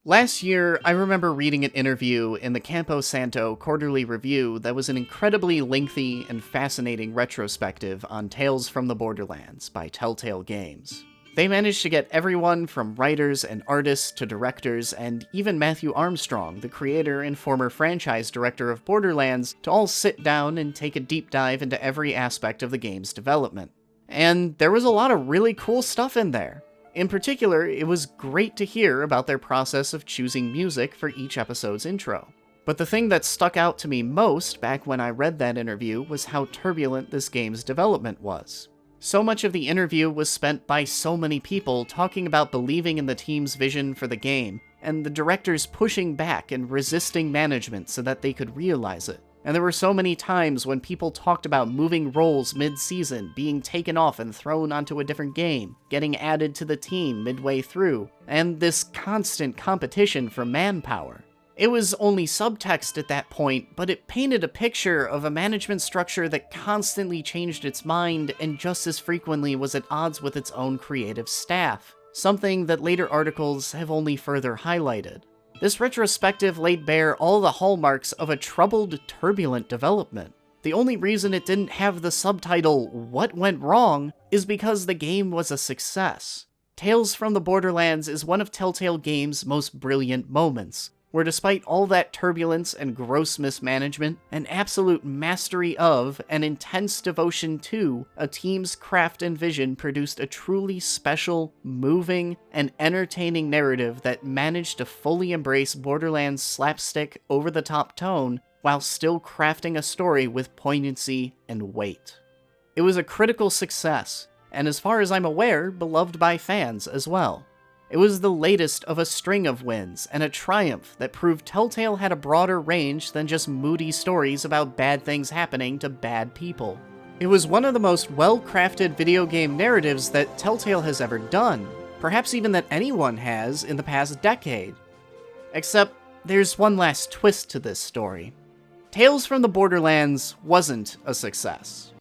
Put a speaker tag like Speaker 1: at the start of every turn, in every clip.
Speaker 1: Last year, I remember reading an interview in the Campo Santo Quarterly Review that was an incredibly lengthy and fascinating retrospective on Tales from the Borderlands by Telltale Games. They managed to get everyone from writers and artists to directors, and even Matthew Armstrong, the creator and former franchise director of Borderlands, to all sit down and take a deep dive into every aspect of the game's development. And there was a lot of really cool stuff in there. In particular, it was great to hear about their process of choosing music for each episode's intro. But the thing that stuck out to me most back when I read that interview was how turbulent this game's development was. So much of the interview was spent by so many people talking about believing in the team's vision for the game, and the directors pushing back and resisting management so that they could realize it. And there were so many times when people talked about moving roles mid-season, being taken off and thrown onto a different game, getting added to the team midway through, and this constant competition for manpower. It was only subtext at that point, but it painted a picture of a management structure that constantly changed its mind and just as frequently was at odds with its own creative staff, something that later articles have only further highlighted. This retrospective laid bare all the hallmarks of a troubled, turbulent development. The only reason it didn't have the subtitle, "What Went Wrong?" is because the game was a success. Tales from the Borderlands is one of Telltale Games' most brilliant moments, where despite all that turbulence and gross mismanagement, an absolute mastery of and intense devotion to a team's craft and vision produced a truly special, moving, and entertaining narrative that managed to fully embrace Borderlands' slapstick, over-the-top tone while still crafting a story with poignancy and weight. It was a critical success, and as far as I'm aware, beloved by fans as well. It was the latest of a string of wins, and a triumph that proved Telltale had a broader range than just moody stories about bad things happening to bad people. It was one of the most well-crafted video game narratives that Telltale has ever done, perhaps even that anyone has in the past decade. Except, there's one last twist to this story. Tales from the Borderlands wasn't a success.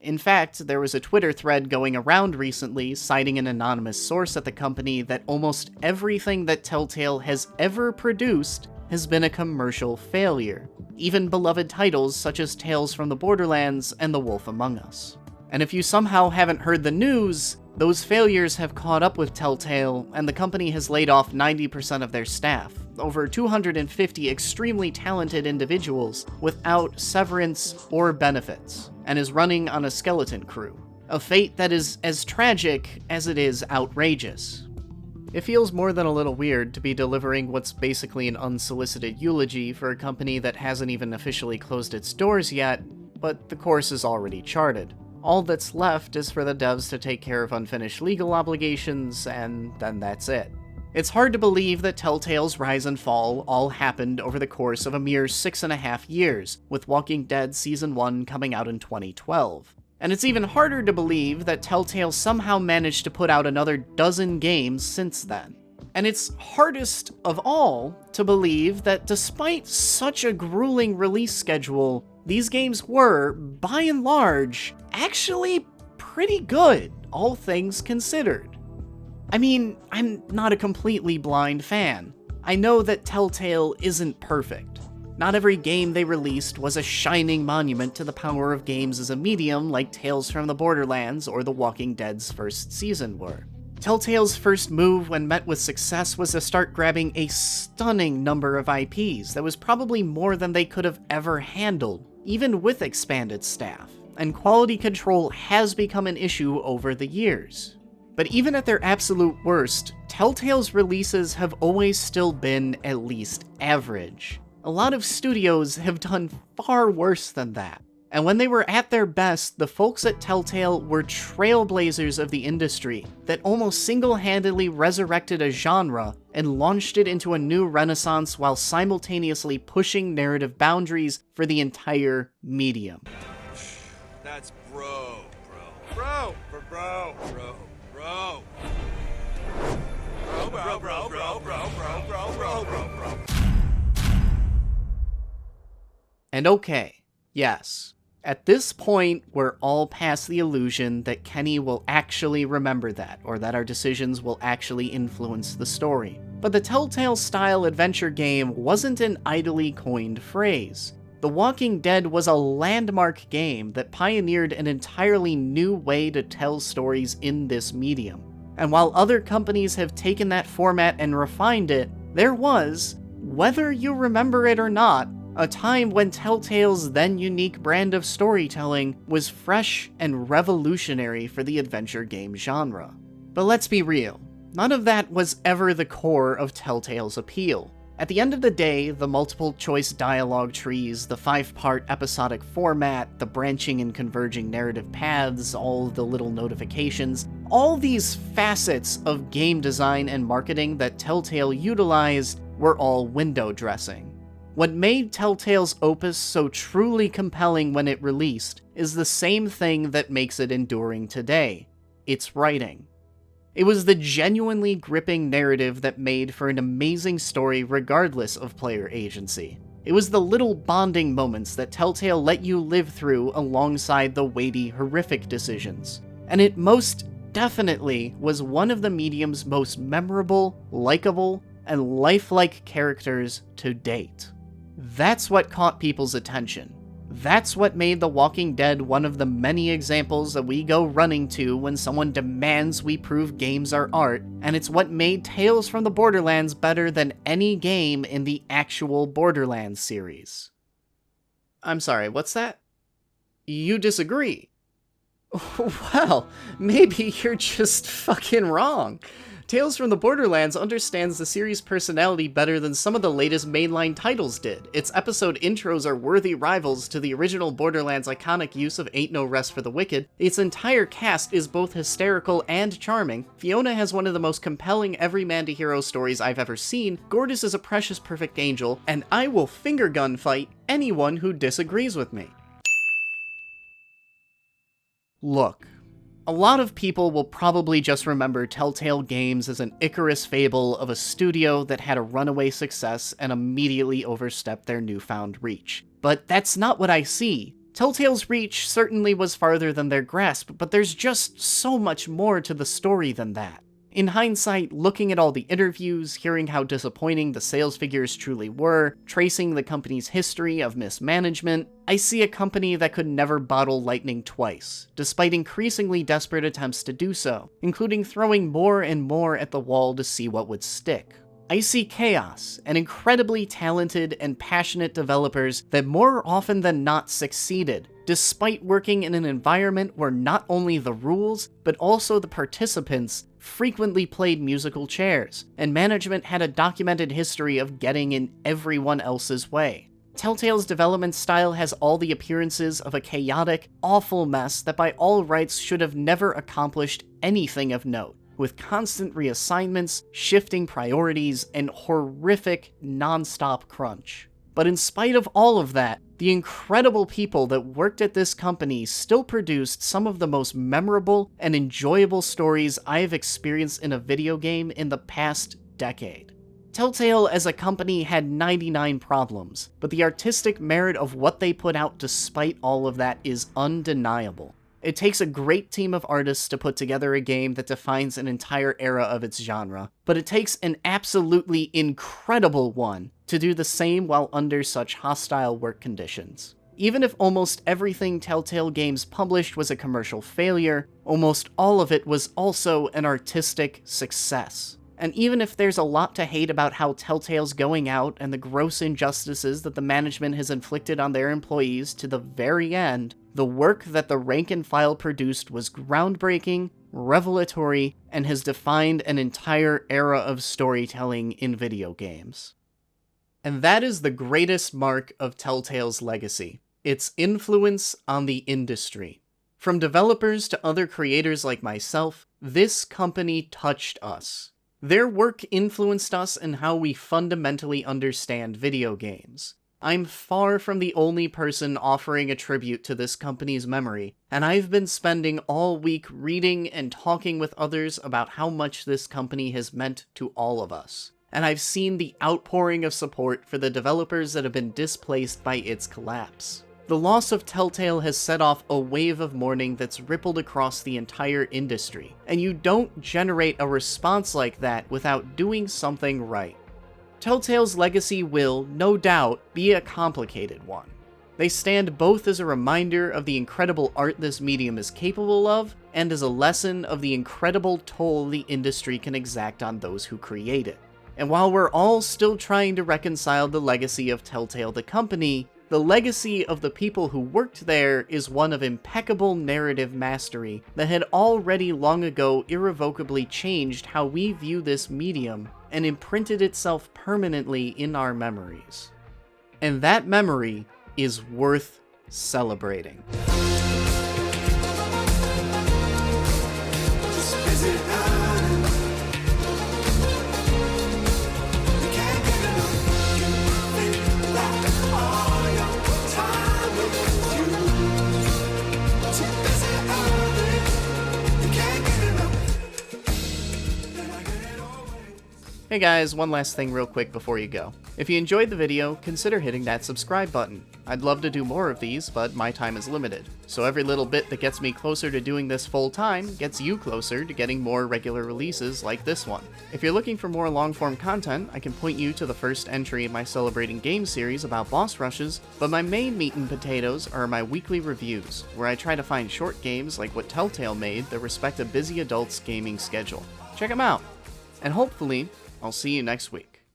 Speaker 1: In fact, there was a Twitter thread going around recently citing an anonymous source at the company that almost everything that Telltale has ever produced has been a commercial failure, even beloved titles such as Tales from the Borderlands and The Wolf Among Us. And if you somehow haven't heard the news, those failures have caught up with Telltale, and the company has laid off 90% of their staff, over 250 extremely talented individuals without severance or benefits, and is running on a skeleton crew. A fate that is as tragic as it is outrageous. It feels more than a little weird to be delivering what's basically an unsolicited eulogy for a company that hasn't even officially closed its doors yet, but the course is already charted. All that's left is for the devs to take care of unfinished legal obligations, and then that's it. It's hard to believe that Telltale's rise and fall all happened over the course of a mere 6.5 years, with Walking Dead Season 1 coming out in 2012. And it's even harder to believe that Telltale somehow managed to put out another dozen games since then. And it's hardest of all to believe that despite such a grueling release schedule, these games were, by and large, actually pretty good, all things considered. I mean, I'm not a completely blind fan. I know that Telltale isn't perfect. Not every game they released was a shining monument to the power of games as a medium like Tales from the Borderlands or The Walking Dead's first season were. Telltale's first move when met with success was to start grabbing a stunning number of IPs that was probably more than they could have ever handled, even with expanded staff, and quality control has become an issue over the years. But even at their absolute worst, Telltale's releases have always still been at least average. A lot of studios have done far worse than that. And when they were at their best, the folks at Telltale were trailblazers of the industry that almost single-handedly resurrected a genre and launched it into a new renaissance while simultaneously pushing narrative boundaries for the entire medium.
Speaker 2: That's bro. Bro.
Speaker 1: And okay, yes, At this point, we're all past the illusion that Kenny will actually remember that, or that our decisions will actually influence the story. But the Telltale-style adventure game wasn't an idly coined phrase. The Walking Dead was a landmark game that pioneered an entirely new way to tell stories in this medium. And while other companies have taken that format and refined it, there was, whether you remember it or not, a time when Telltale's then unique brand of storytelling was fresh and revolutionary for the adventure game genre. But let's be real, none of that was ever the core of Telltale's appeal. At the end of the day, the multiple choice dialogue trees, the 5-part episodic format, the branching and converging narrative paths, all the little notifications, all these facets of game design and marketing that Telltale utilized were all window dressing. What made Telltale's opus so truly compelling when it released is the same thing that makes it enduring today: its writing. It was the genuinely gripping narrative that made for an amazing story regardless of player agency. It was the little bonding moments that Telltale let you live through alongside the weighty, horrific decisions. And it most definitely was one of the medium's most memorable, likable, and lifelike characters to date. That's what caught people's attention. That's what made The Walking Dead one of the many examples that we go running to when someone demands we prove games are art, and it's what made Tales from the Borderlands better than any game in the actual Borderlands series. I'm sorry, what's that? You disagree? Well, maybe you're just fucking wrong. Tales from the Borderlands understands the series' personality better than some of the latest mainline titles did. Its episode intros are worthy rivals to the original Borderlands' iconic use of Ain't No Rest for the Wicked. Its entire cast is both hysterical and charming. Fiona has one of the most compelling everyman-to-hero stories I've ever seen. Gortys is a precious perfect angel, and I will finger gun fight anyone who disagrees with me. Look. A lot of people will probably just remember Telltale Games as an Icarus fable of a studio that had a runaway success and immediately overstepped their newfound reach. But that's not what I see. Telltale's reach certainly was farther than their grasp, but there's just so much more to the story than that. In hindsight, looking at all the interviews, hearing how disappointing the sales figures truly were, tracing the company's history of mismanagement, I see a company that could never bottle lightning twice, despite increasingly desperate attempts to do so, including throwing more and more at the wall to see what would stick. I see chaos, and incredibly talented and passionate developers that more often than not succeeded, despite working in an environment where not only the rules, but also the participants frequently played musical chairs, and management had a documented history of getting in everyone else's way. Telltale's development style has all the appearances of a chaotic, awful mess that by all rights should have never accomplished anything of note, with constant reassignments, shifting priorities, and horrific, non-stop crunch. But in spite of all of that, the incredible people that worked at this company still produced some of the most memorable and enjoyable stories I have experienced in a video game in the past decade. Telltale as a company had 99 problems, but the artistic merit of what they put out despite all of that is undeniable. It takes a great team of artists to put together a game that defines an entire era of its genre, but it takes an absolutely incredible one to do the same while under such hostile work conditions. Even if almost everything Telltale Games published was a commercial failure, almost all of it was also an artistic success. And even if there's a lot to hate about how Telltale's going out and the gross injustices that the management has inflicted on their employees to the very end, the work that the rank and file produced was groundbreaking, revelatory, and has defined an entire era of storytelling in video games. And that is the greatest mark of Telltale's legacy, its influence on the industry. From developers to other creators like myself, this company touched us. Their work influenced us in how we fundamentally understand video games. I'm far from the only person offering a tribute to this company's memory, and I've been spending all week reading and talking with others about how much this company has meant to all of us. And I've seen the outpouring of support for the developers that have been displaced by its collapse. The loss of Telltale has set off a wave of mourning that's rippled across the entire industry, and you don't generate a response like that without doing something right. Telltale's legacy will, no doubt, be a complicated one. They stand both as a reminder of the incredible art this medium is capable of, and as a lesson of the incredible toll the industry can exact on those who create it. And while we're all still trying to reconcile the legacy of Telltale the company, the legacy of the people who worked there is one of impeccable narrative mastery that had already long ago irrevocably changed how we view this medium and imprinted itself permanently in our memories. And that memory is worth celebrating. Hey guys, one last thing real quick before you go. If you enjoyed the video, consider hitting that subscribe button. I'd love to do more of these, but my time is limited. So every little bit that gets me closer to doing this full time gets you closer to getting more regular releases like this one. If you're looking for more long-form content, I can point you to the first entry in my Celebrating Games series about boss rushes, but my main meat and potatoes are my weekly reviews, where I try to find short games like what Telltale made that respect a busy adult's gaming schedule. Check them out, and hopefully, I'll see you next week.